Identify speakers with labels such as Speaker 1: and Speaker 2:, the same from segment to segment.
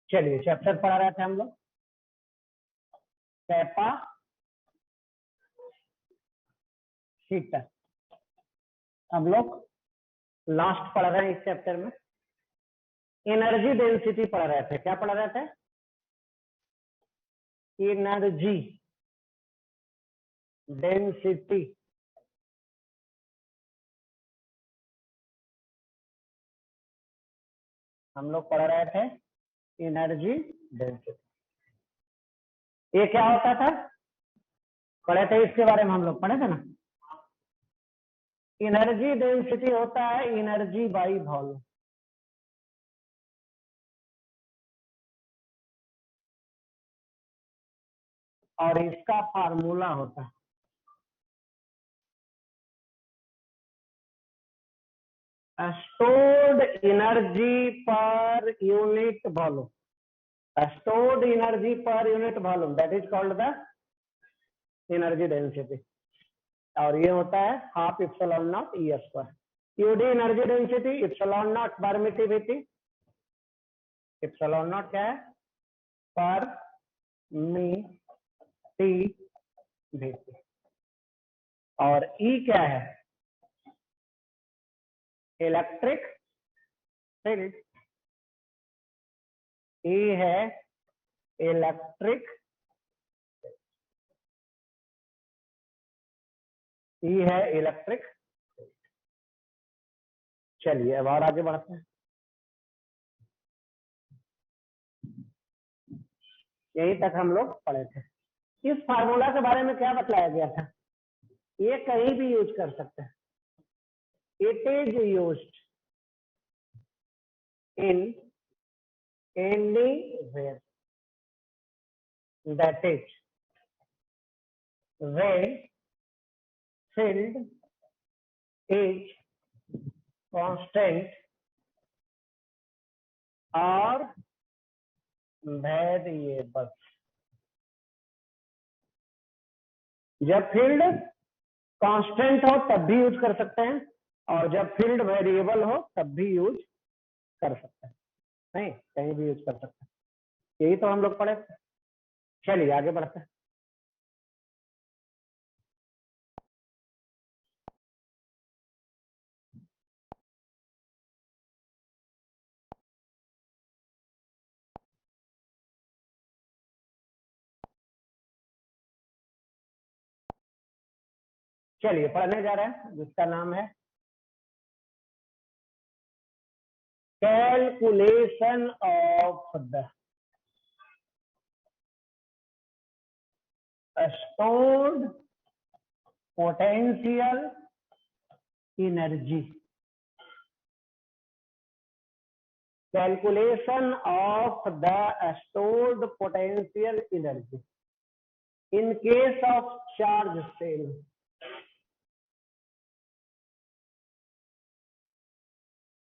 Speaker 1: चलिए चैप्टर पढ़ा रहे थे हम लोग कैपा सीटर। हम लोग लास्ट पढ़ रहे हैं इस चैप्टर में एनर्जी डेंसिटी पढ़ रहे थे। क्या पढ़ रहे थे? Energy density. हम लोग पढ़ रहे थे एनर्जी डेंसिटी। ये क्या होता था? पढ़े थे इसके बारे में, हम लोग पढ़े थे ना। एनर्जी डेंसिटी होता है एनर्जी बाई वॉल्यूम। और इसका फार्मूला होता है stored energy per unit volume. Stored energy per unit volume, that is called the energy density. और ये होता है half epsilon naught E square. UD energy density, epsilon naught permittivity. Epsilon naught क्या है? परमिटिविटी। और ई क्या है? Electric field. ई है इलेक्ट्रिक, ई है इलेक्ट्रिक। चलिए अब और आगे बढ़ते हैं। यहीं तक हम लोग पढ़े थे। इस फार्मूला के बारे में क्या बतलाया गया था? ये कहीं भी यूज कर सकते हैं। It is used in anywhere, that is when field is constant or variable। जब फील्ड कांस्टेंट हो तब भी यूज कर सकते हैं, और जब फील्ड वेरिएबल हो तब भी यूज कर सकते हैं। नहीं, कहीं भी यूज कर सकते हैं। यही तो हम लोग पढ़े। चलिए आगे बढ़ते हैं। चलिए पढ़ने जा रहे हैं जिसका नाम है calculation of the stored potential energy। Calculation of the stored potential energy in case of charge cell।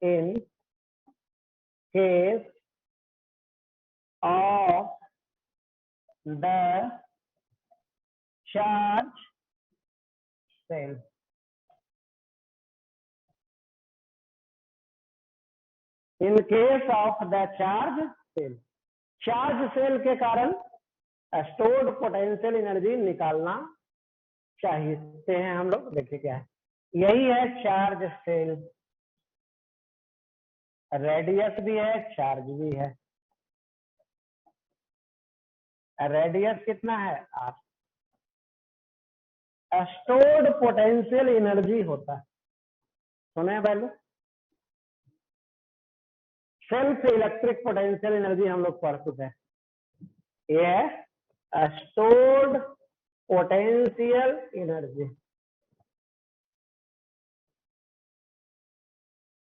Speaker 1: In case of the charge cell। In case of the charge cell, charge cell के कारण stored potential energy निकालना चाहते हैं हम लोग। देखिए क्या है, यही है चार्ज सेल। रेडियस भी है, चार्ज भी है। रेडियस कितना है? आर। स्टोर्ड पोटेंशियल एनर्जी होता है, सुने पहले। सेल्फ इलेक्ट्रिक पोटेंशियल एनर्जी हम लोग पढ़ चुके हैं। ये है स्टोर्ड पोटेंशियल एनर्जी।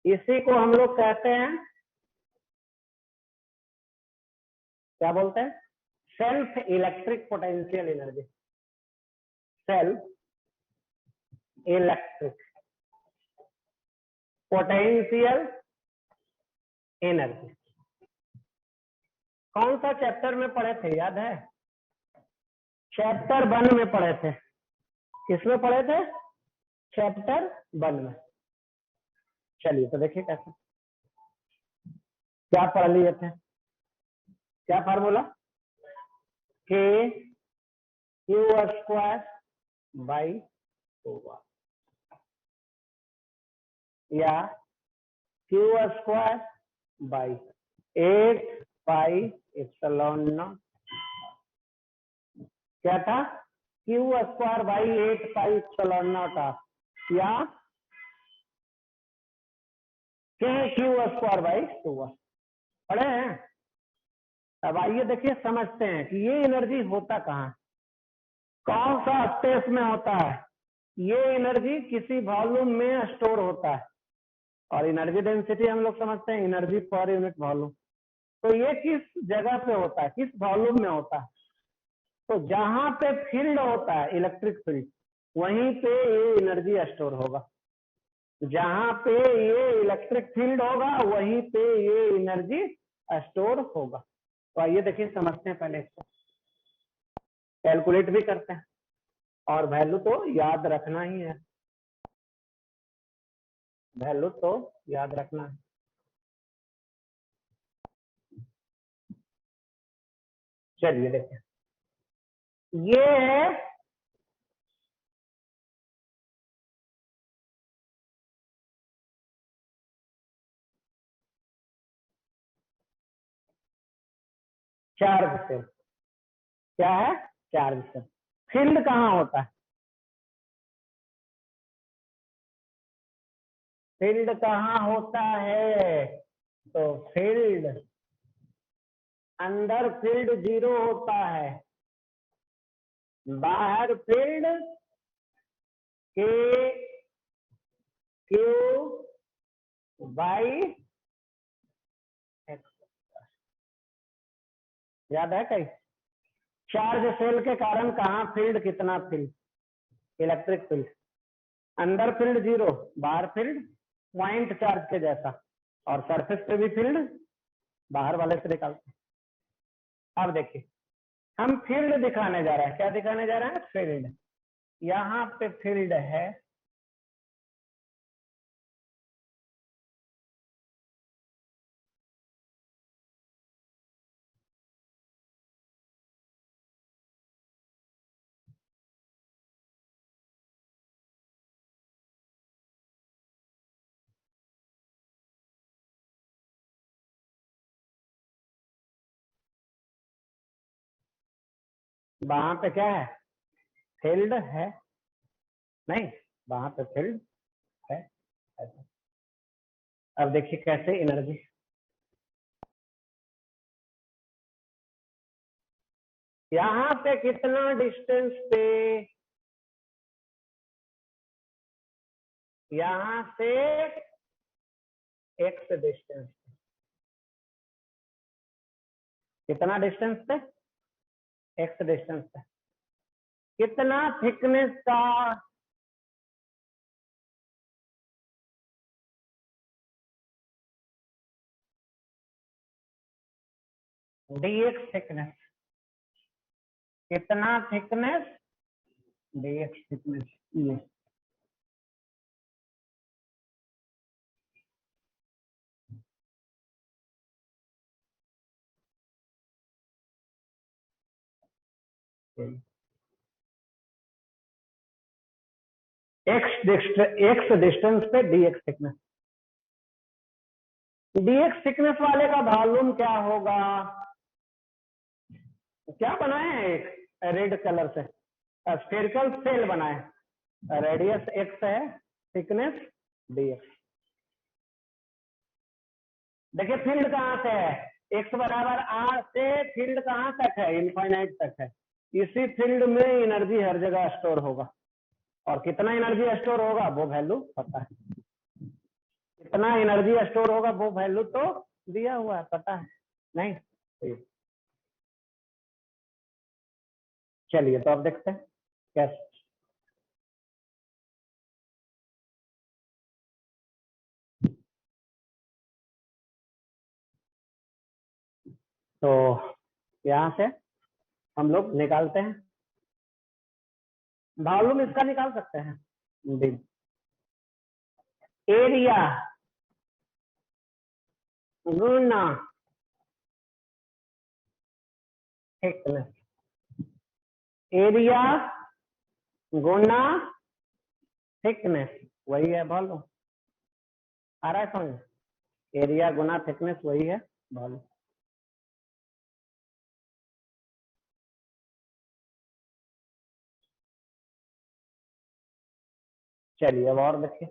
Speaker 1: इसी को हम लोग कहते हैं, क्या बोलते हैं? Self electric potential energy. Self electric potential energy. कौन सा चैप्टर में पढ़े थे, याद है? चैप्टर 1 में पढ़े थे। किसमें पढ़े थे? चैप्टर 1 में। चलिए तो देखिए कैसे क्या पढ़ लिए थे। क्या फार्मूला, के क्यू स्क्वायर बाई 2r या Q square by 8 pi epsilon not. क्या था, Q square by 8 pi epsilon not या के क्यू स्क्वायर बाई 2r पढ़े हैं। अब आइए देखिए समझते हैं कि ये एनर्जी होता कहाँ, कौन सा स्पेस में होता है। ये एनर्जी किसी वॉल्यूम में स्टोर होता है, और एनर्जी डेंसिटी हम लोग समझते हैं एनर्जी पर यूनिट वॉल्यूम। तो ये किस जगह पे होता है, किस वॉल्यूम में होता है। तो जहां पे फील्ड होता है इलेक्ट्रिक फील्ड, वहीं पे ये एनर्जी स्टोर होगा। जहां पे ये इलेक्ट्रिक फील्ड होगा वहीं पे ये एनर्जी स्टोर होगा। तो आइए देखिए समझते हैं, पहले इसको कैलकुलेट भी करते हैं, और वैल्यू तो याद रखना ही है, वैल्यू तो याद रखना है। चलिए देखिए, ये है चार्ज सेल। क्या है, चार्ज सेल। फील्ड कहाँ होता है, फील्ड कहाँ होता है। तो फील्ड, अंदर फील्ड 0 होता है, बाहर फील्ड के क्यू बाई एक्स। याद है कहीं, चार्ज सेल के कारण कहाँ फील्ड, कितना फील्ड, इलेक्ट्रिक फील्ड। अंदर फील्ड 0, बाहर फील्ड पॉइंट चार्ज के जैसा, और सरफेस पे भी फील्ड बाहर वाले से निकालते हैं। अब देखिए हम फील्ड दिखाने जा रहे हैं, क्या दिखाने जा रहे हैं, फील्ड। यहाँ पे फील्ड है, वहां पे क्या है, फील्ड है, नहीं वहां पे फील्ड है ऐसा। अब देखिए कैसे एनर्जी, यहाँ पे कितना डिस्टेंस पे, यहाँ से एक्स डिस्टेंस, कितना डिस्टेंस पे, एक्स डिस्टेंस पे, कितना थिकनेस का, dx थिकनेस, कितना थिकनेस, dx थिकनेस, ये एक्स डिस्टेंस पे dx थिकनेस। dx थिकनेस वाले का वॉल्यूम क्या होगा, क्या बनाए हैं, एक रेड कलर से स्फेरिकल सेल बनाए, रेडियस एक्स है, थिकनेस dx। देखिए फील्ड कहाँ से है, एक्स बराबर आर से फील्ड कहाँ तक है, इनफाइनाइट तक है। इसी फील्ड में एनर्जी हर जगह स्टोर होगा, और कितना एनर्जी स्टोर होगा वो वैल्यू पता है, कितना एनर्जी स्टोर होगा वो वैल्यू तो दिया हुआ है, पता है नहीं। चलिए तो अब देखते हैं कैसे। तो यहाँ से हम लोग निकालते हैं, वॉल्यूम इसका निकाल सकते हैं, एरिया गुना थिकनेस, एरिया गुना थिकनेस वही है वॉल्यूम। आ रहा है समझ? एरिया गुना थिकनेस वही है वॉल्यूम। चलिए अब और देखिए,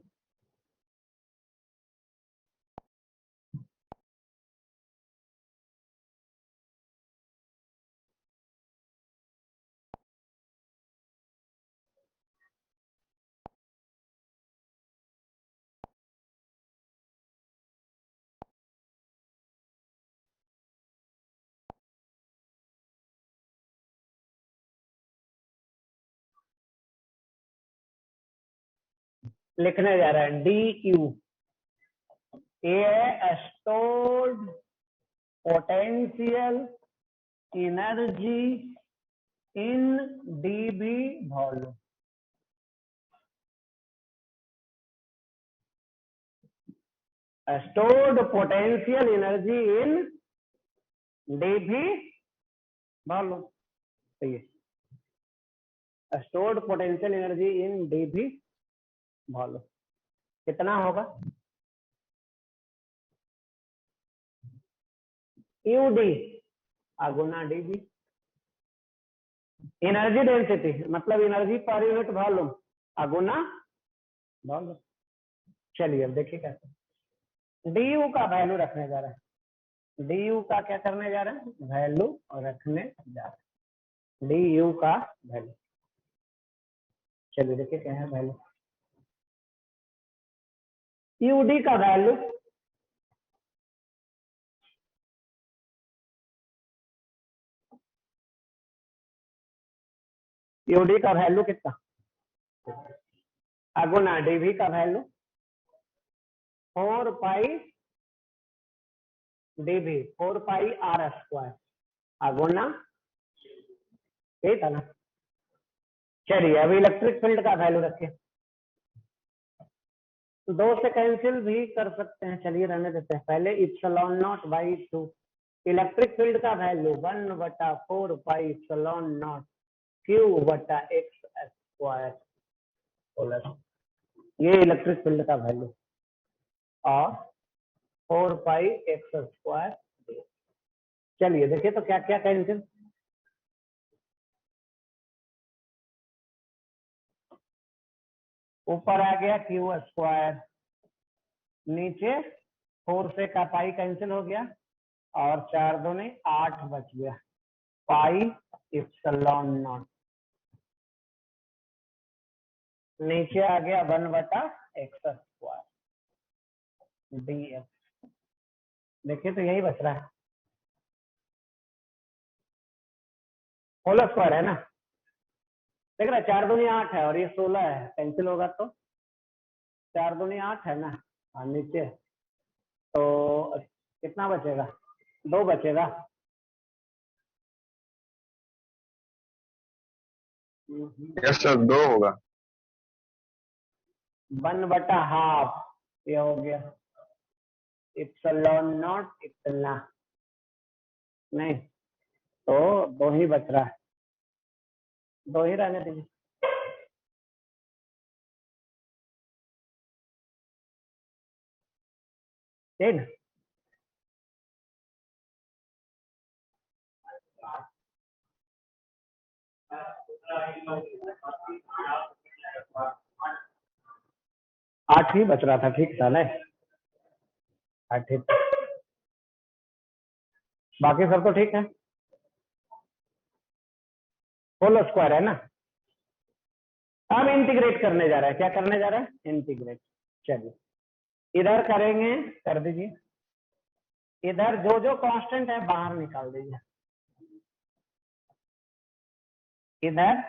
Speaker 1: लिखने जा रहा है डी यू। ये है stored potential energy in dB volume. Stored potential energy in dB volume. सही है, stored potential energy in dB volume कितना होगा? यूडी गुना डीबी। एनर्जी डेंसिटी मतलब एनर्जी पर यूनिट वॉल्यूम गुना वॉल्यूम। चलिए अब देखिए कैसे डी यू का वैल्यू रखने जा रहे हैं। डी यू का क्या करने जा रहे हैं? वैल्यू रखने जा रहे हैं, डी यू का वैल्यू। चलिए देखिए क्या है वैल्यू। यूडी का वैल्यू यूडी का वैल्यू कितना? गुना डीवी का value 4 pi DV 4 pi R square गुना, ठीक है ना? चलिए अभी इलेक्ट्रिक फील्ड का वैल्यू रखिए। दो से कैंसिल भी कर सकते हैं, चलिए रहने देते हैं। पहले epsilon naught by 2 electric field का value 1/4 pi epsilon naught Q बटा एक्स स्क्वायर प्लस, ये इलेक्ट्रिक फील्ड का वैल्यू, और 4 पाई एक्स स्क्वायर। चलिए देखिए तो क्या क्या कैंसिल, ऊपर आ गया क्यू स्क्वायर, नीचे 4 से का पाई कैंसिल हो गया और 4 दूनी 8 बच गया पाई इप्सिलॉन नॉट, नीचे आ गया 1/x स्क्वायर डी एक्स। देखिए तो यही बच रहा है, होल स्क्वायर है ना। देख रहा है 4 दूनी 8 है और ये 16 है, कैंसिल होगा तो 4 दूनी 8 है ना, और नीचे तो कितना बचेगा? 2 बचेगा।
Speaker 2: यस सर, 2 होगा।
Speaker 1: 1/2 ये हो गया इप्सिलॉन नॉट इतना, नहीं तो 2 ही बच रहा है, 2 ही रहने दीजिए। ठीक, 8 ही बच रहा था, ठीक था ना? 8 ही, बाकी सब तो ठीक है। होल स्क्वायर है ना। अब इंटीग्रेट करने जा रहा है, क्या करने जा रहा है? इंटीग्रेट। चलिए इधर करेंगे, कर दीजिए। इधर जो जो कांस्टेंट है बाहर निकाल दीजिए। इधर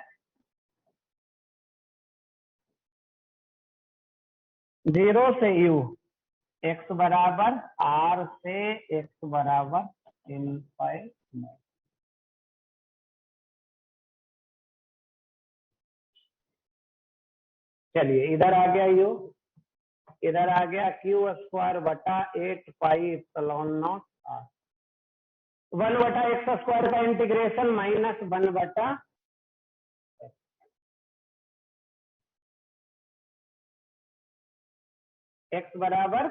Speaker 1: 0 से u, x बराबर r से x बराबर इनफाइनाइट। चलिए इधर आ गया u, इधर आ गया क्यू स्क्वायर बटा 8 पाई इप्सिलॉन नॉट आर। 1/x² का इंटीग्रेशन माइनस 1/, x बराबर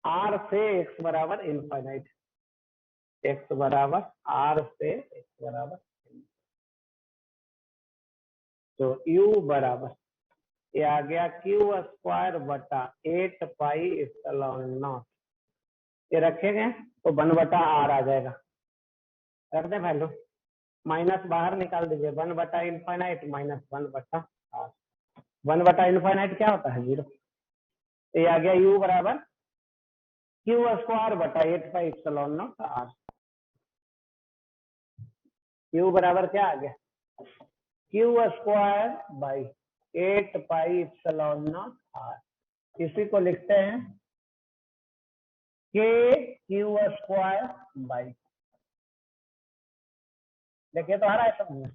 Speaker 1: r से x बराबर इनफाइनाइट, x बराबर r से x बराबर, तो u बराबर ये आ गया q² बटा 8 पाई एप्सिलॉन नॉट, ये रखेंगे तो 1/r आ जाएगा, रख दे वैल्यू, माइनस बाहर निकाल दीजिए, 1/, माइनस 1/r, 1/, क्या होता है 0, ये आ गया u बराबर q² बटा 8 pi epsilon not r, u बराबर क्या आ गया q² by 8 pi epsilon not r, इसी को लिखते हैं kq² बाई, देखिए तो आ रहा है समझ,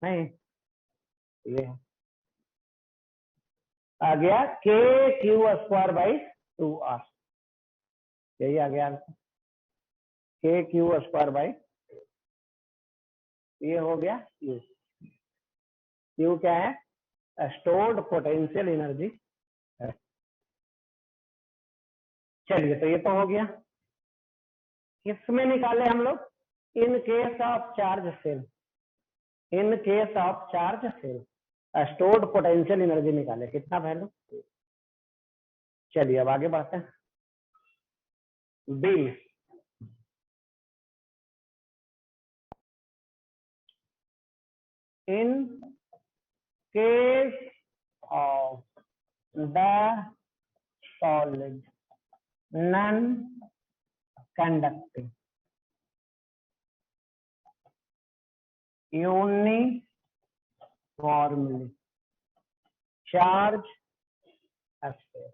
Speaker 1: नहीं ये आ गया kq² बाई 2r, यही आ गया kq² बाई, ये हो गया u, u क्या है स्टोर्ड पोटेंशियल एनर्जी है। चलिए तो ये तो हो गया, किसमें निकाले हम लोग, in case of charge cell, in case of charge cell stored potential energy निकाले, कितना वैल्यू, चलिए अब आगे बढ़ते हैं, B, in case of the solid non conducting uniformly charge sphere,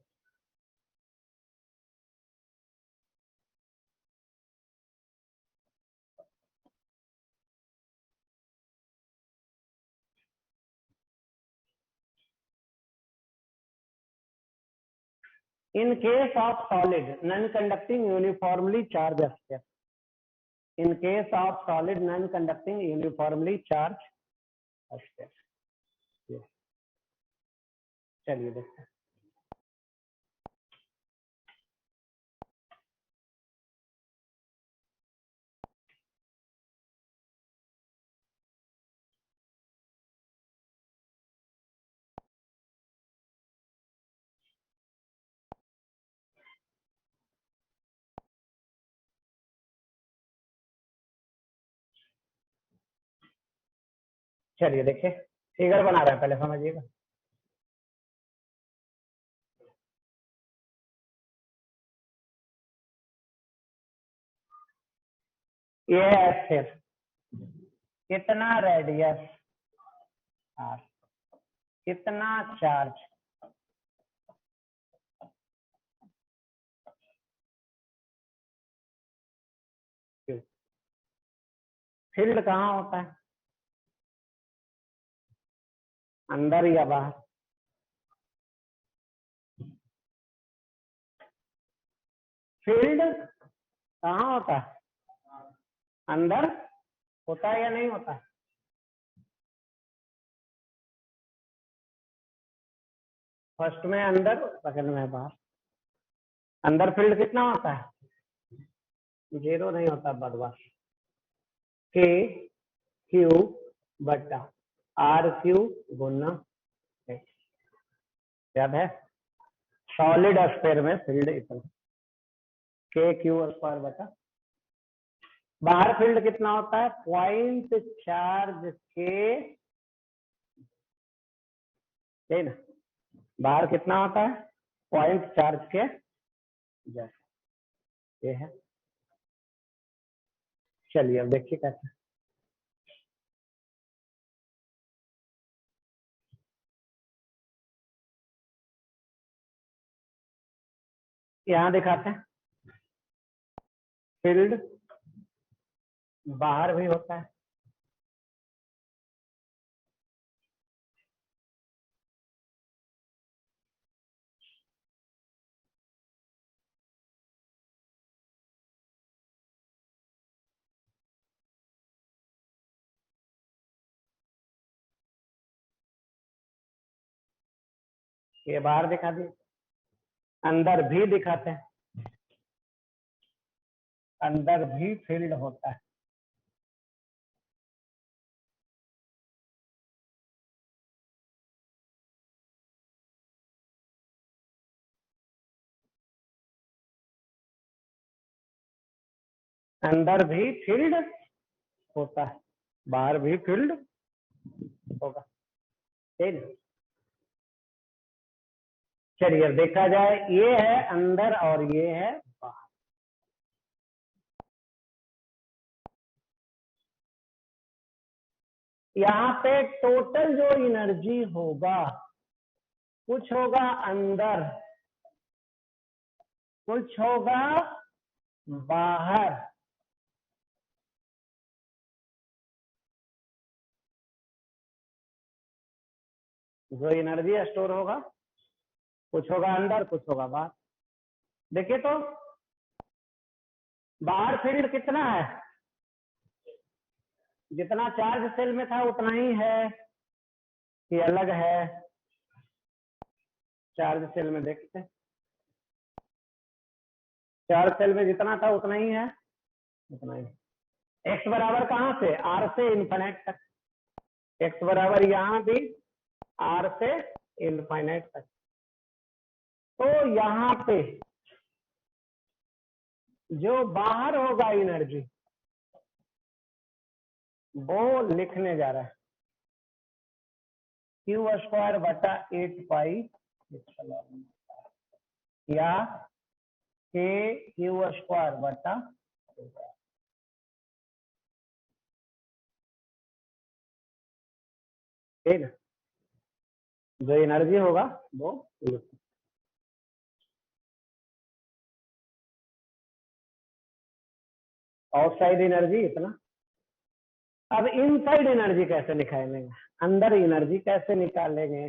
Speaker 1: in case of solid non-conducting uniformly charged sphere, in case of solid non-conducting uniformly charged sphere, चलिए देखते हैं, चलिए देखिए फिगर बना रहे हैं, पहले समझिएगा, ये है स्फीयर, कितना रेडियस r, कितना चार्ज, q, फील्ड कहाँ होता है, अंदर या बाहर, फील्ड कहाँ होता है, अंदर होता है या नहीं होता है, फर्स्ट में अंदर, सेकंड में बाहर, अंदर फील्ड कितना होता है, 0 नहीं होता, बदमाश, के क्यू बटा आर क्यू गुना x, याद है, सॉलिड स्फीयर में फील्ड इतना kq² बटा, बाहर फील्ड कितना होता है, पॉइंट चार्ज के, है ना, बाहर कितना होता है, पॉइंट चार्ज के जैसे, ये है, चलिए अब देखिए कैसे, यहाँ दिखाते हैं, फील्ड बाहर भी होता है, ये बाहर दिखा दिए, अंदर भी दिखाते हैं, अंदर भी फील्ड होता है। अंदर भी फील्ड होता है, बाहर भी फील्ड होगा, ठीक है। चलिए देखा जाए, ये है अंदर और ये है बाहर। यहाँ पे टोटल जो एनर्जी होगा, कुछ होगा अंदर, कुछ होगा बाहर। जो एनर्जी स्टोर होगा, कुछ होगा अंदर, कुछ होगा बाहर। देखिए तो बाहर फील्ड कितना है, जितना चार्ज सेल में था उतना ही है कि अलग है? चार्ज सेल में देखते हैं, चार्ज सेल में जितना था उतना ही है, उतना ही। एक्स बराबर कहाँ से? आर से इनफाइनाइट तक। एक्स बराबर यहाँ भी आर से इनफाइनाइट तक। तो यहाँ पे जो बाहर होगा एनर्जी, वो लिखने जा रहा है क्यू स्क्वायर बटा 8 पाई या के क्यू स्क्वायर बटा, ठीक है। जो एनर्जी होगा वो आउटसाइड एनर्जी इतना। अब इनसाइड एनर्जी कैसे निकालेंगे, अंदर एनर्जी कैसे निकालेंगे?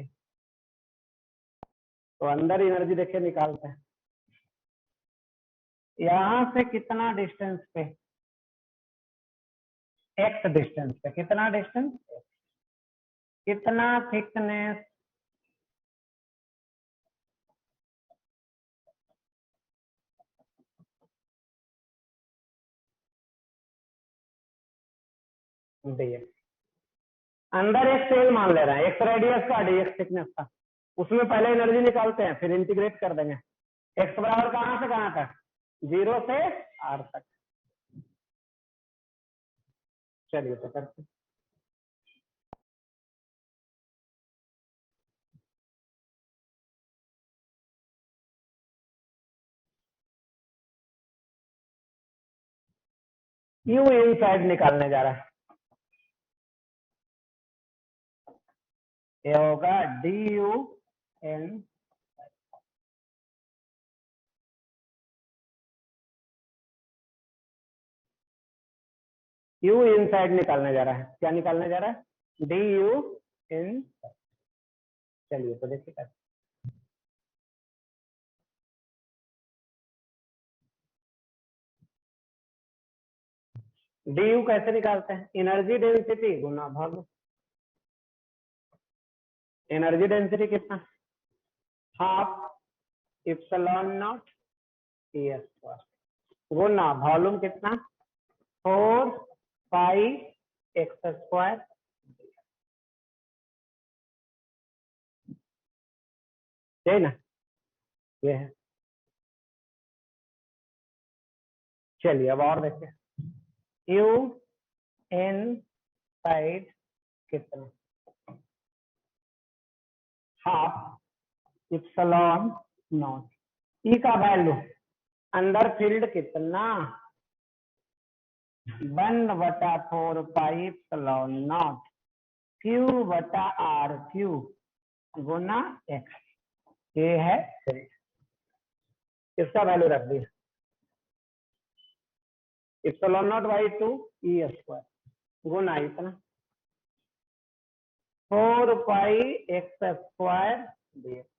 Speaker 1: तो अंदर एनर्जी देखिए निकालते हैं। यहां से कितना डिस्टेंस पे? एक्स डिस्टेंस पे। कितना डिस्टेंस? कितना थिकनेस? डीएक्स। अंदर एक सेल मान ले रहे हैं, एक्स रेडियस का, डीएक्स थिकनेस का। उसमें पहले एनर्जी निकालते हैं, फिर इंटीग्रेट कर देंगे। एक्स बराबर कहां से कहां तक? 0 से आर तक। चलिए तो करते हैं। यू इनसाइड निकालने जा रहा है, ये होगा D U N. U inside निकालने जा रहा है। क्या निकालने जा रहा है? D U in. चलिए तो देखिए कैसे। डी यू कैसे निकालते हैं? एनर्जी डेंसिटी गुना वॉल्यूम। एनर्जी डेंसिटी कितना? Half epsilon naught E square गुना वॉल्यूम कितना? 4 पाई एक्स स्क्वायर। है ना, ये है। चलिए अब और देखते हैं। यू इन साइड कितना? Half epsilon naught. ई का वैल्यू, अंदर फील्ड कितना? 1/4 पाई इप्सिलॉन नॉट क्यू बटा आर क्यू गुना एक्स। ये है फील्ड, इसका वैल्यू रख दिया। Epsilon naught by 2 E square गुना इतना 4 पाई एक्स स्क्वायर डीएक्स,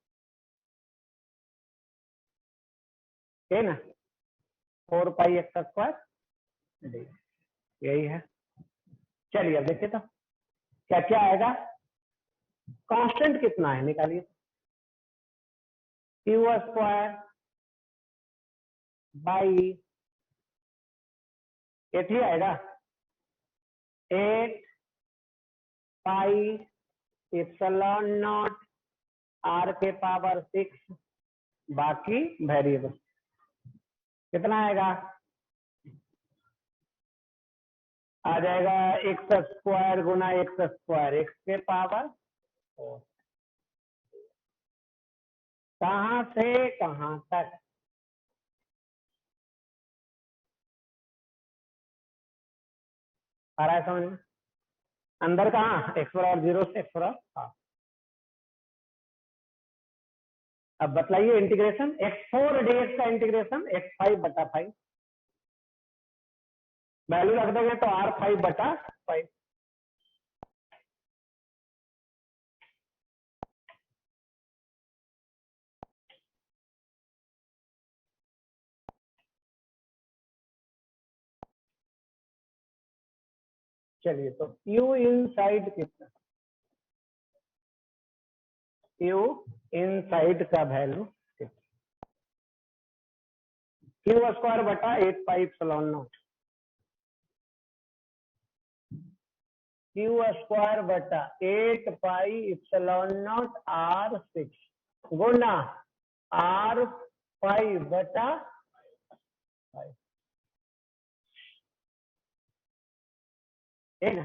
Speaker 1: है ना। 4 पाई एक्स स्क्वायर डीएक्स, यही है। चलिए अब देखिए तो क्या क्या आएगा। कांस्टेंट कितना है निकालिए। क्यू स्क्वायर बाई 8 ही आएगा 8 पाई एप्सिलॉन नॉट आर के पावर 6 बाकी वेरिएबल कितना आएगा आ जाएगा एक्स स्क्वायर गुना एक्स स्क्वायर एक्स के पावर 4 कहां से कहां तक आ रहा है समझ में अंदर कहाँ एक्स बराबर 0 से एक्स बराबर हाफ अब बतलाइए इंटीग्रेशन x4 dx का इंटीग्रेशन x5/5 वैल्यू रख देंगे तो r5/5 चलिए तो Q इनसाइड कितना Q इनसाइड का वैल्यू क्यू स्क्वायर बटा 8 pi epsilon not Q square बटा 8 pi epsilon not R6 Guna R5/5 ठीक है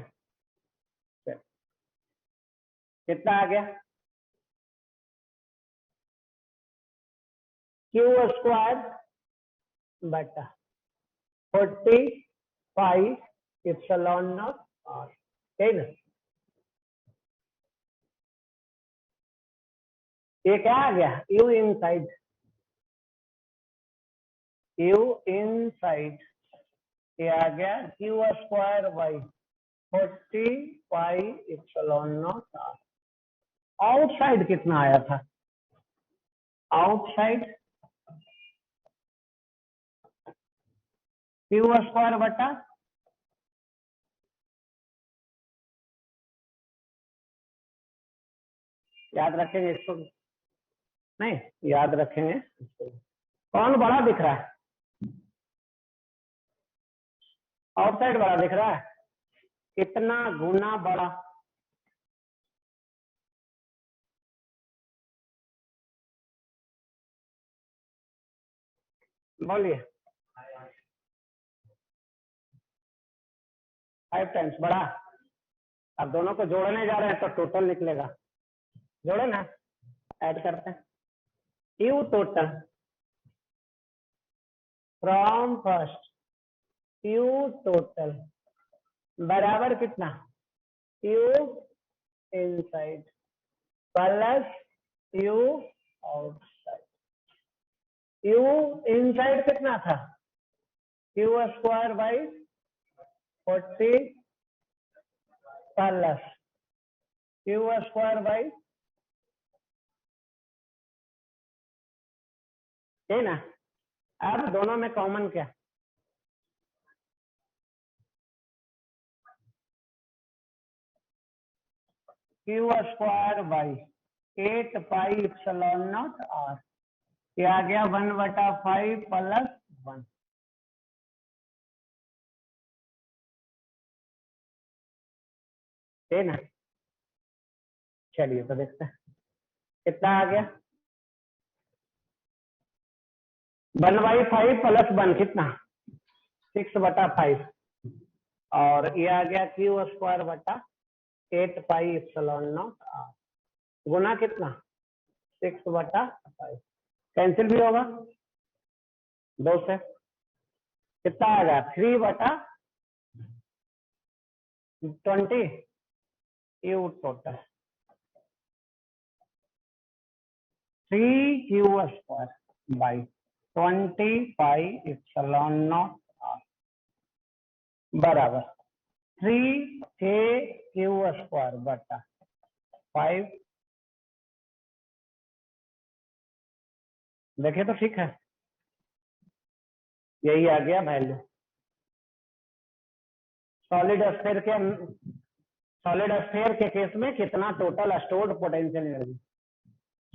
Speaker 1: कितना आ गया क्यू स्क्वायर बटा 45 एप्सिलॉन नॉट आर ठीक है ये क्या आ गया यू इनसाइड ये आ गया Q square by 45 epsilon naught R outside कितना आया था आउटसाइड क्यू स्क्वायर बटा याद रखेंगे इसको नहीं याद रखेंगे इसको कौन बड़ा दिख रहा है आउटसाइड बड़ा दिख रहा है कितना गुना बड़ा बोलिए 5 टाइम्स बड़ा अब दोनों को जोड़ने जा रहे हैं तो टोटल निकलेगा जोड़े ना ऐड करते हैं U total from first U total बराबर कितना U inside plus U outside U inside कितना था Q square by 40 plus Q square by है ना अब दोनों में कॉमन क्या Q square by 8 pi epsilon naught R ये आ गया 1/5 प्लस 1 है ना चलिए तो देखते हैं कितना आ गया 1/5 प्लस 1 कितना 6/5 और ये आ गया क्यू स्क्वायर बटा 8 पाई एप्सिलॉन नॉट आर गुना कितना 6/5 कैंसिल भी होगा 2 से कितना आएगा 3/20 U total 3 Q square by 20 pi epsilon naught R बराबर 3 क्यू स्क्वायर बटा 5 देखे तो ठीक है यही आ गया वैल्यू सॉलिड स्फीयर के केस में कितना total stored potential energy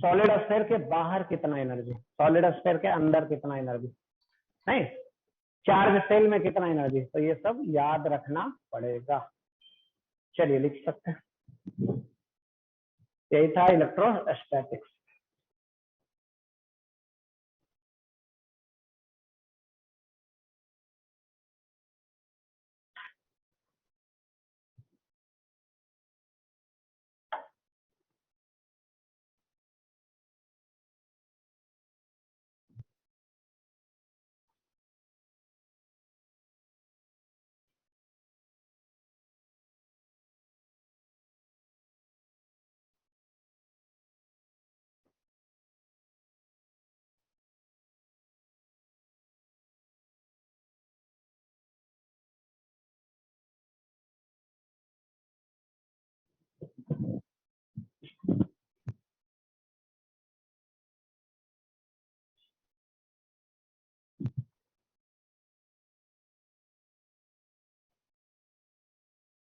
Speaker 1: solid sphere के बाहर कितना एनर्जी, सॉलिड स्फीयर के अंदर कितना एनर्जी, नहीं चार्ज सेल में कितना एनर्जी, तो ये सब याद रखना पड़ेगा। चलिए लिख सकते हैं, यही था इलेक्ट्रोस्टैटिक्स।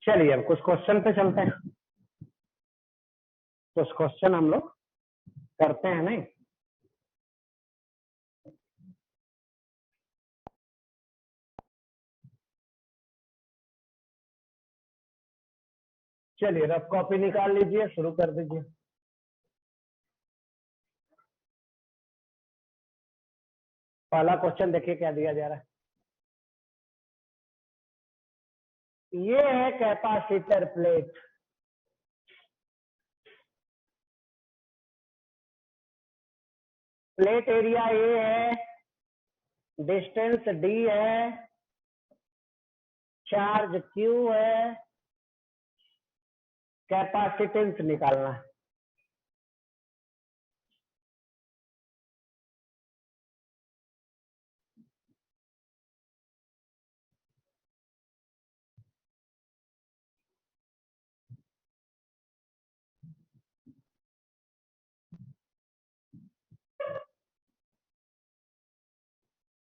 Speaker 1: चलिए अब कुछ क्वेश्चन पे चलते हैं, कुछ क्वेश्चन हम लोग करते हैं, नहीं चलिए रफ कॉपी निकाल लीजिए, शुरू कर दीजिए। पहला क्वेश्चन देखिए क्या दिया जा रहा है, ये है capacitor plate, plate area A है, डिस्टेंस डी है, चार्ज क्यू है, कैपेसिटेंस निकालना है।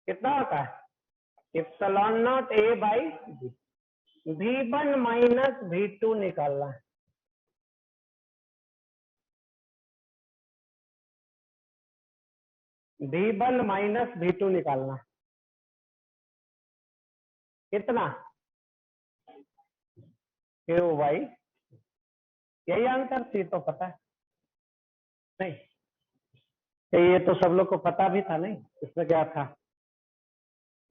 Speaker 1: कितना होता है epsilon naught A by B, V1 minus V2 निकालना है। V1 माइनस V2 निकालना है, कितना क्यू बाई, यही आंसर थी तो पता है, नहीं ये तो सब लोग को पता भी था, नहीं इसमें क्या था,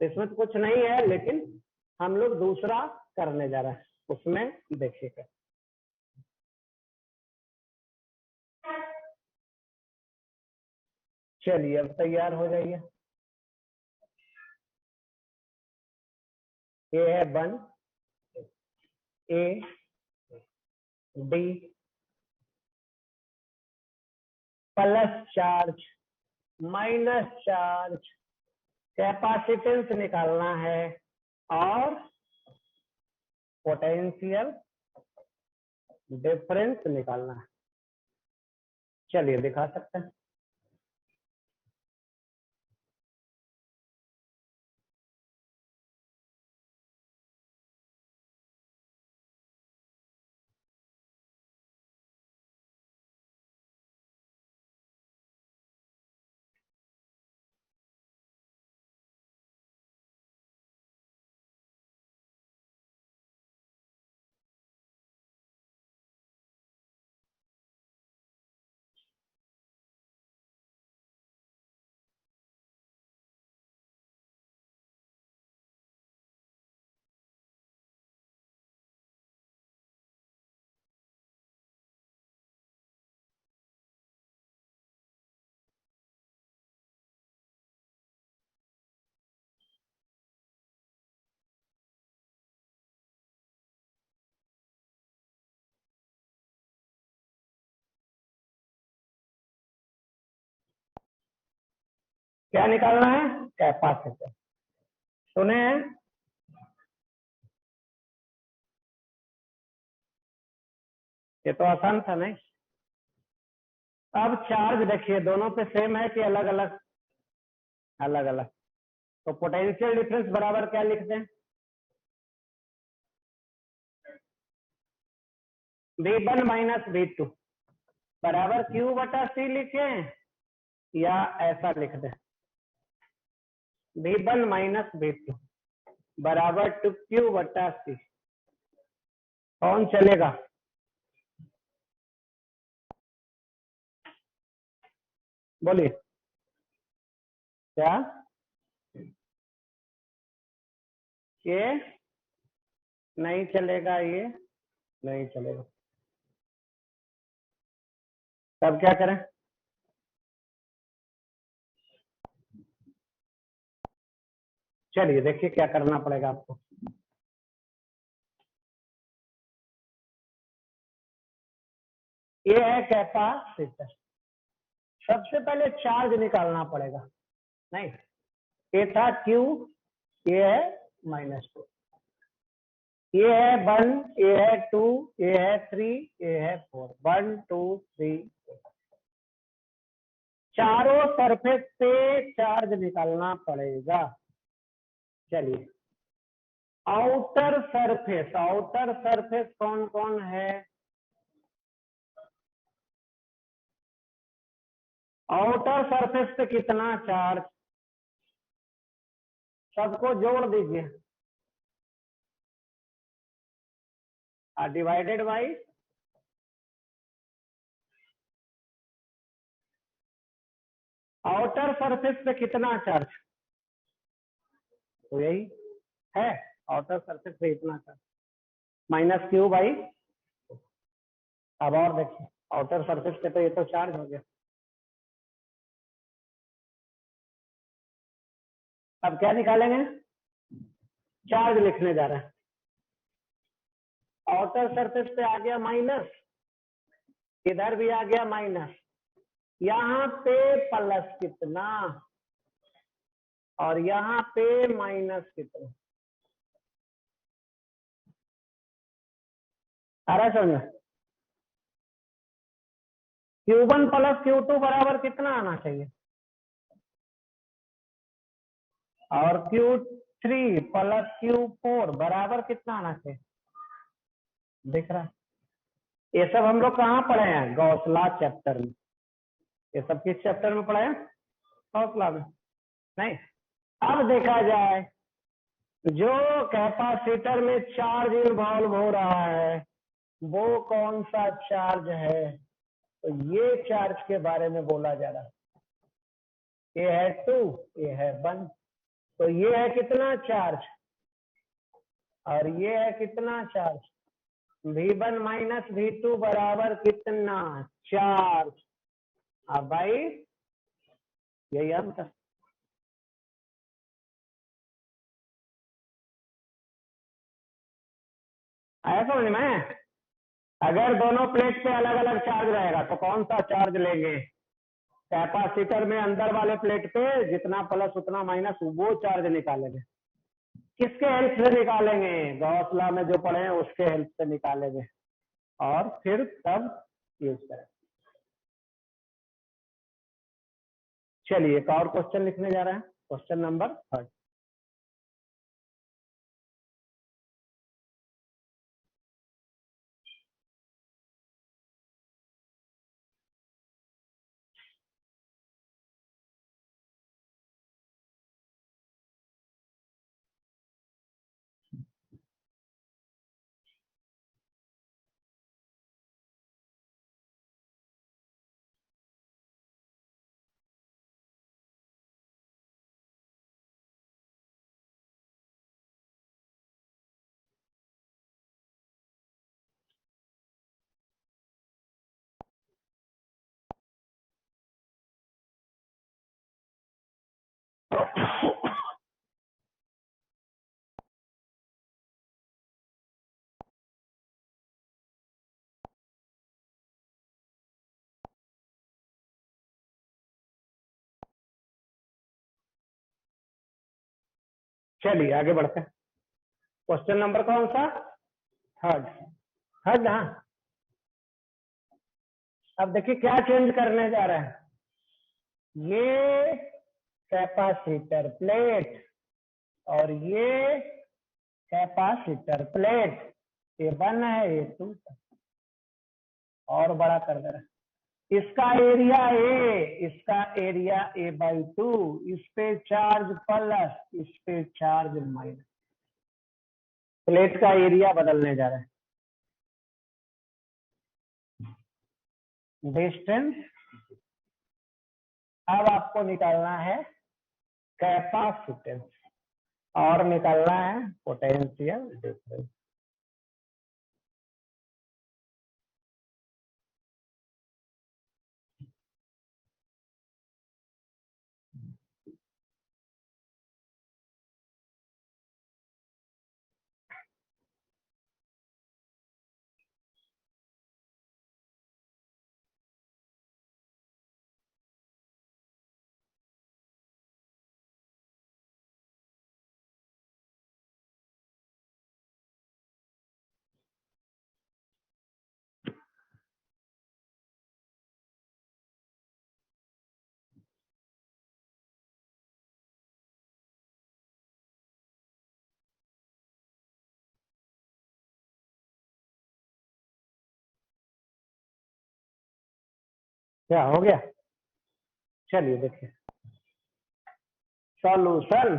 Speaker 1: इसमें तो कुछ नहीं है, लेकिन हम लोग दूसरा करने जा रहे हैं, उसमें देखिएगा। चलिए अब तैयार हो जाइए, ये है 1 A D plus charge minus charge, capacitance निकालना है और पोटेंशियल डिफरेंस निकालना है। चलिए दिखा सकते हैं, क्या निकालना है, कैपेसिटेंस, सुने हैं? ये तो आसान था, नहीं। अब चार्ज देखिए दोनों पे सेम है कि अलग अलग, अलग अलग, तो पोटेंशियल डिफरेंस बराबर क्या लिखते हैं, V1 माइनस V2 बराबर क्यू बटा सी लिखें या ऐसा लिख दें, V1 माइनस V2 बराबर 2Q बटा सी। कौन चलेगा? बोलिए क्या? ये नहीं चलेगा, ये नहीं चलेगा, तब क्या करें? चलिए देखिए क्या करना पड़ेगा आपको। ये है कैपेसिटर, सबसे पहले चार्ज निकालना पड़ेगा। नहीं, ये था Q, ये है -2, ये है 1, ये है 2, ये है 3, ये है 4, 1 2 3 4। चारों सरफेस पे चार्ज निकालना पड़ेगा। चलिए आउटर सरफेस कौन कौन है? आउटर सरफेस पे कितना चार्ज? सबको जोड़ दीजिए, डिवाइडेड बाई आउटर सरफेस पे कितना चार्ज, तो यही है आउटर सरफेस पे इतना चार्ज -Q बाई। अब और देखिए आउटर सरफेस पे तो ये तो चार्ज हो गया। अब क्या निकालेंगे? चार्ज लिखने जा रहे हैं। आउटर सरफेस पे आ गया माइनस, इधर भी आ गया माइनस, यहाँ पे प्लस कितना और यहाँ पे माइनस कितना। आ रहा समझ? Q1 प्लस Q2 बराबर कितना आना चाहिए, और Q3 प्लस Q4 बराबर कितना आना चाहिए। दिख रहा है? ये सब हम लोग कहाँ पढ़े हैं? गॉस लॉ चैप्टर में। ये सब किस चैप्टर में पढ़े हैं? गॉस लॉ में। नहीं, अब देखा जाए जो कैपेसिटर में चार्ज इन्वॉल्व हो रहा है वो कौन सा चार्ज है, तो ये चार्ज के बारे में बोला जा रहा है। ये है 2, ये है 1, तो ये है कितना चार्ज और ये है कितना चार्ज। V1 माइनस V2 बराबर कितना चार्ज। अब भाई यही आंसर। आया समझ में? अगर दोनों प्लेट पे अलग अलग चार्ज रहेगा तो कौन सा चार्ज लेंगे? कैपेसिटर में अंदर वाले प्लेट पे जितना प्लस उतना माइनस वो चार्ज निकालेंगे। किसके हेल्प से निकालेंगे? गॉस लॉ में जो पढ़े हैं उसके हेल्प से निकालेंगे और फिर तब यूज करें। चलिए एक और क्वेश्चन लिखने जा रहे हैं, क्वेश्चन नंबर 3। चलिए आगे बढ़ते हैं। क्वेश्चन नंबर कौन सा? 3rd। हाँ, अब देखिए क्या चेंज करने जा रहे हैं। ये कैपेसिटर प्लेट और ये कैपेसिटर प्लेट, ये 1 है, ये 2 है, और बड़ा कर दे रहे हैं। इसका एरिया ए, इसका एरिया A/2, इस पे चार्ज प्लस, इस पे चार्ज माइनस, प्लेट का एरिया बदलने जा रहा है। डिस्टेंस, अब आपको निकालना है कैपेसिटेंस और निकालना है पोटेंशियल डिफरेंस। क्या हो गया? चलिए देखिए सॉल्यूशन।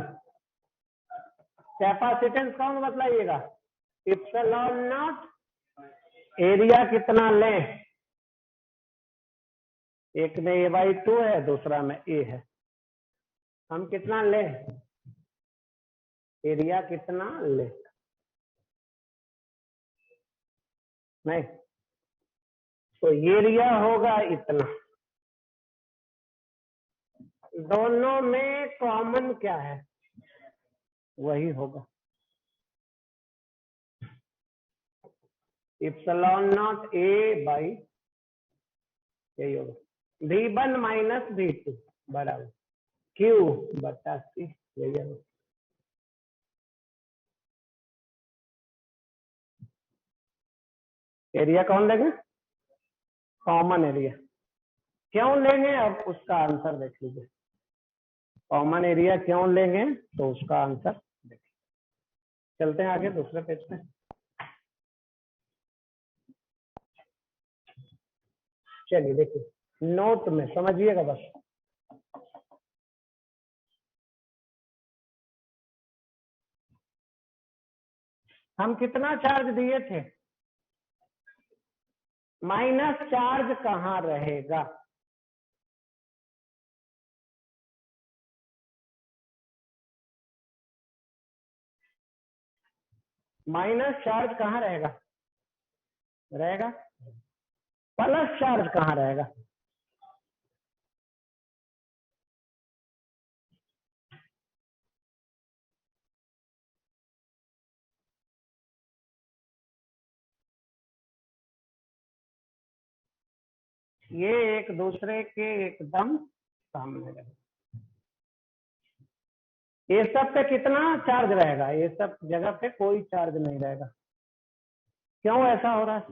Speaker 1: कैपेसिटेंस कौन बतलाइएगा? इप्सिलॉन नॉट, एरिया कितना लें? एक में A/2 है, दूसरा में A है, हम कितना लें? एरिया कितना लें? नहीं, तो एरिया होगा इतना। दोनों में कॉमन क्या है? वही होगा इप्सिलॉन नॉट A/, यही होगा V1 माइनस V2 बराबर Q/C, यही है। एरिया कौन लेंगे? Common area. क्यों लेंगे? अब उसका आंसर देख लीजिए। कॉमन एरिया क्यों लेंगे तो उसका आंसर देखिए। चलते हैं आगे दूसरे पेज पे। चलिए देखिए नोट में समझिएगा बस। हम कितना चार्ज दिए थे? माइनस चार्ज कहाँ रहेगा? माइनस चार्ज कहाँ रहेगा? रहेगा प्लस चार्ज कहाँ रहेगा? ये एक दूसरे के एकदम सामने रहेगा। ये सब पे कितना चार्ज रहेगा? ये सब जगह पे कोई चार्ज नहीं रहेगा। क्यों ऐसा हो रहा है?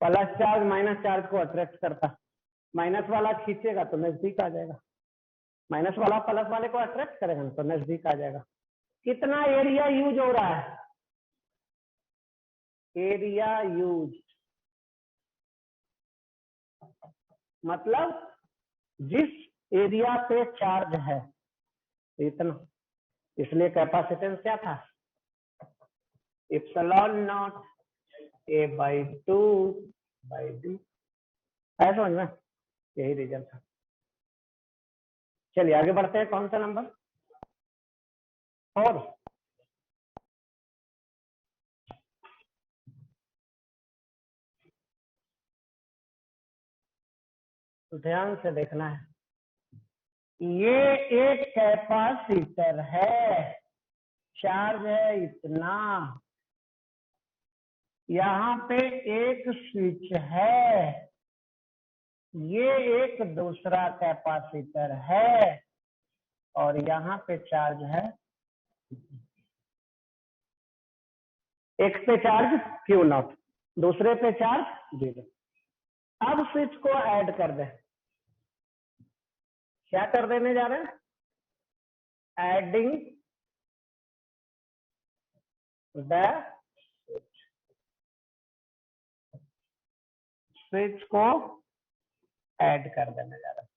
Speaker 1: प्लस चार्ज माइनस चार्ज को अट्रैक्ट करता, माइनस वाला खींचेगा तो नजदीक आ जाएगा, माइनस वाला प्लस वाले को अट्रैक्ट करेगा तो नजदीक आ जाएगा। कितना एरिया यूज हो रहा है? एरिया यूज मतलब जिस एरिया पे चार्ज है इतना, इसलिए कैपेसिटेंस क्या था? Epsilon not A/2/D। है समझ में? यही रीजन था। चलिए आगे बढ़ते हैं। कौन सा नंबर? 4। तो ध्यान से देखना है। ये एक कैपेसिटर है, चार्ज है इतना, यहाँ पे एक स्विच है, ये एक दूसरा कैपेसिटर है और यहाँ पे चार्ज है। एक पे चार्ज Q0, दूसरे पे चार्ज 0। अब स्विच को ऐड कर दें। क्या कर देने जा रहे हैं? एडिंग द, स्विच को ऐड कर देने जा रहा हूं।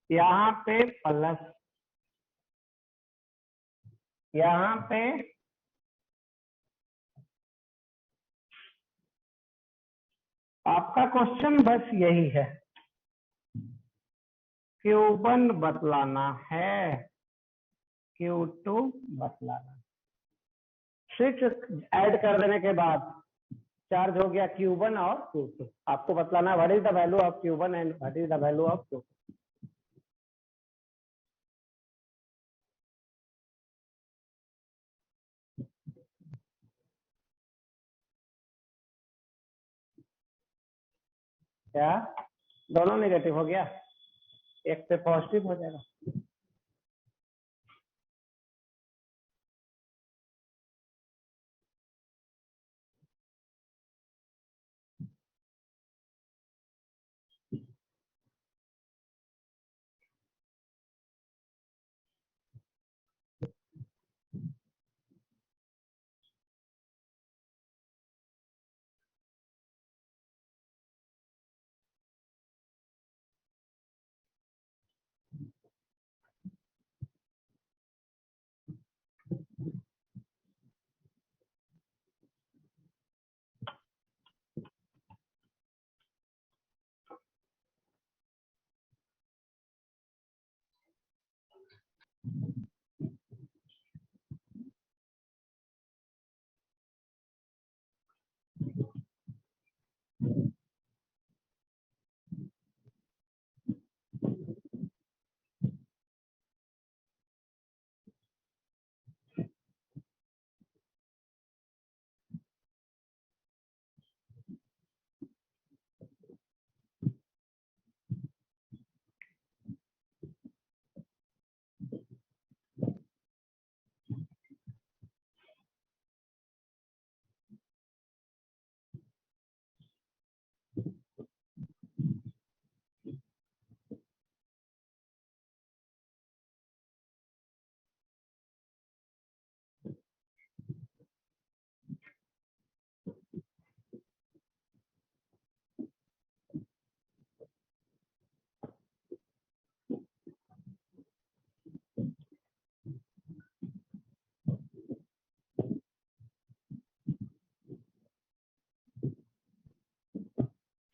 Speaker 1: यहाँ पे प्लस, यहाँ पे आपका क्वेश्चन बस यही है, Q1 बतलाना है, Q2 बतलाना। स्विच ऐड कर देने के बाद चार्ज हो गया Q1 और Q2। आपको बतलाना what is the value of Q1 and what is the value of Q2। क्या दोनों नेगेटिव हो गया, एक पे पॉजिटिव हो जाएगा।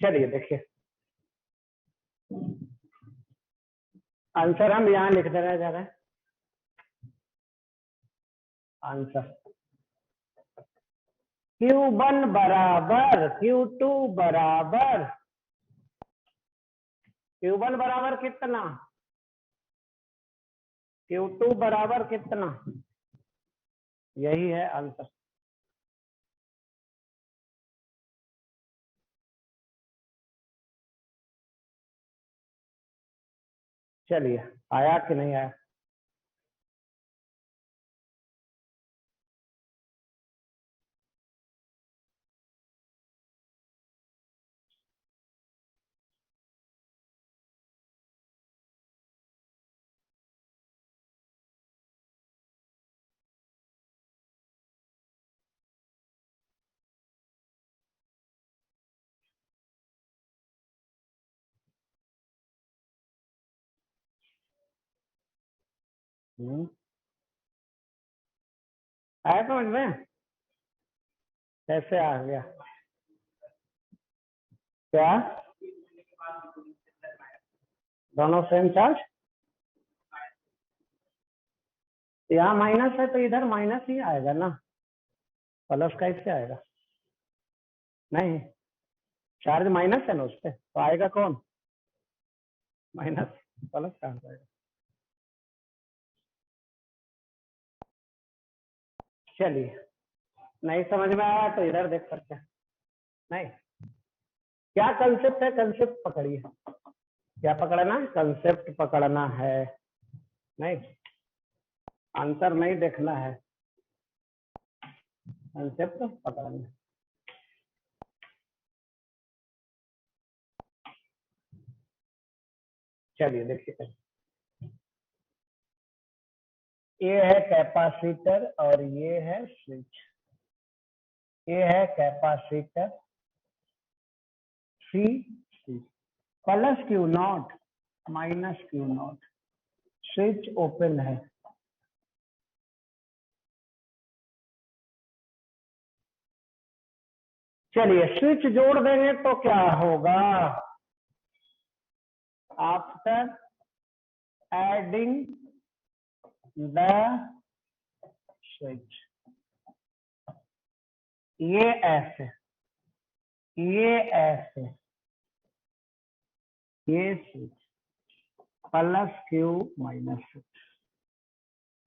Speaker 1: चलिए देखिए, आंसर हम यहाँ लिख देना जा रहे हैं। आंसर Q1 बराबर Q2 बराबर, Q1 बराबर कितना, Q2 बराबर कितना, यही है आंसर। चलिए आया कि नहीं आया। आया समझ में, कैसे आ गया क्या, दोनों सेम चार्ज, यहाँ माइनस है तो इधर माइनस ही आएगा ना, प्लस कैसे आएगा, नहीं चार्ज माइनस है ना उस पे, तो आएगा कौन माइनस, प्लस कहाँ से आएगा। चलिए नहीं समझ में आया तो इधर देख सकते हैं। नहीं क्या कंसेप्ट है, कंसेप्ट पकड़िए, क्या पकड़ना, कंसेप्ट पकड़ना है, नहीं आंसर नहीं देखना है, कंसेप्ट पकड़ना है। चलिए देखिए, ये है कैपेसिटर और ये है स्विच। ये है capacitor C C plus Q naught minus Q naught, switch open है। चलिए स्विच जोड़ देंगे तो क्या होगा, आफ्टर एडिंग द स्विच, ये ऐसे, ये ऐसे, ये switch plus Q minus switch,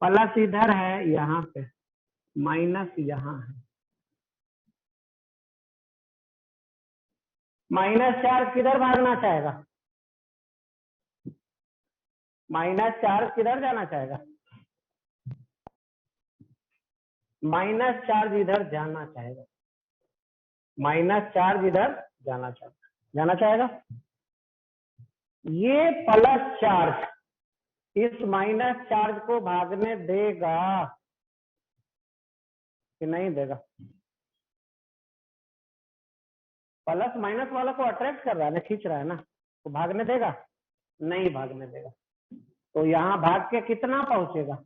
Speaker 1: plus इधर है यहाँ पे, माइनस यहाँ है। माइनस चार्ज किधर भागना चाहेगा, माइनस चार्ज किधर जाना चाहेगा, माइनस चार्ज इधर जाना चाहेगा, माइनस चार्ज इधर जाना चाहेगा। ये प्लस चार्ज इस माइनस चार्ज को भागने देगा कि नहीं देगा, प्लस माइनस वाला को अट्रैक्ट कर रहा है ना, खींच रहा है ना, तो भागने देगा, नहीं भागने देगा। तो यहाँ भाग के कितना पहुंचेगा,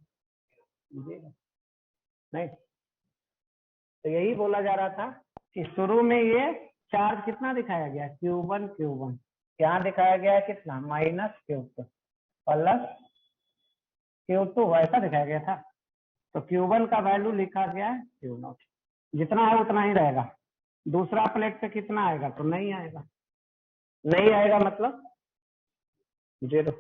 Speaker 1: नहीं। तो यही बोला जा रहा था कि शुरू में ये चार्ज कितना दिखाया गया, Q1 Q1, यहाँ दिखाया गया है कितना, माइनस Q2 प्लस Q2, ऐसा दिखाया गया था। तो Q1 का वैल्यू लिखा गया है Q0, जितना है उतना ही रहेगा। दूसरा प्लेट पे कितना आएगा, तो नहीं आएगा, नहीं आएगा मतलब 0।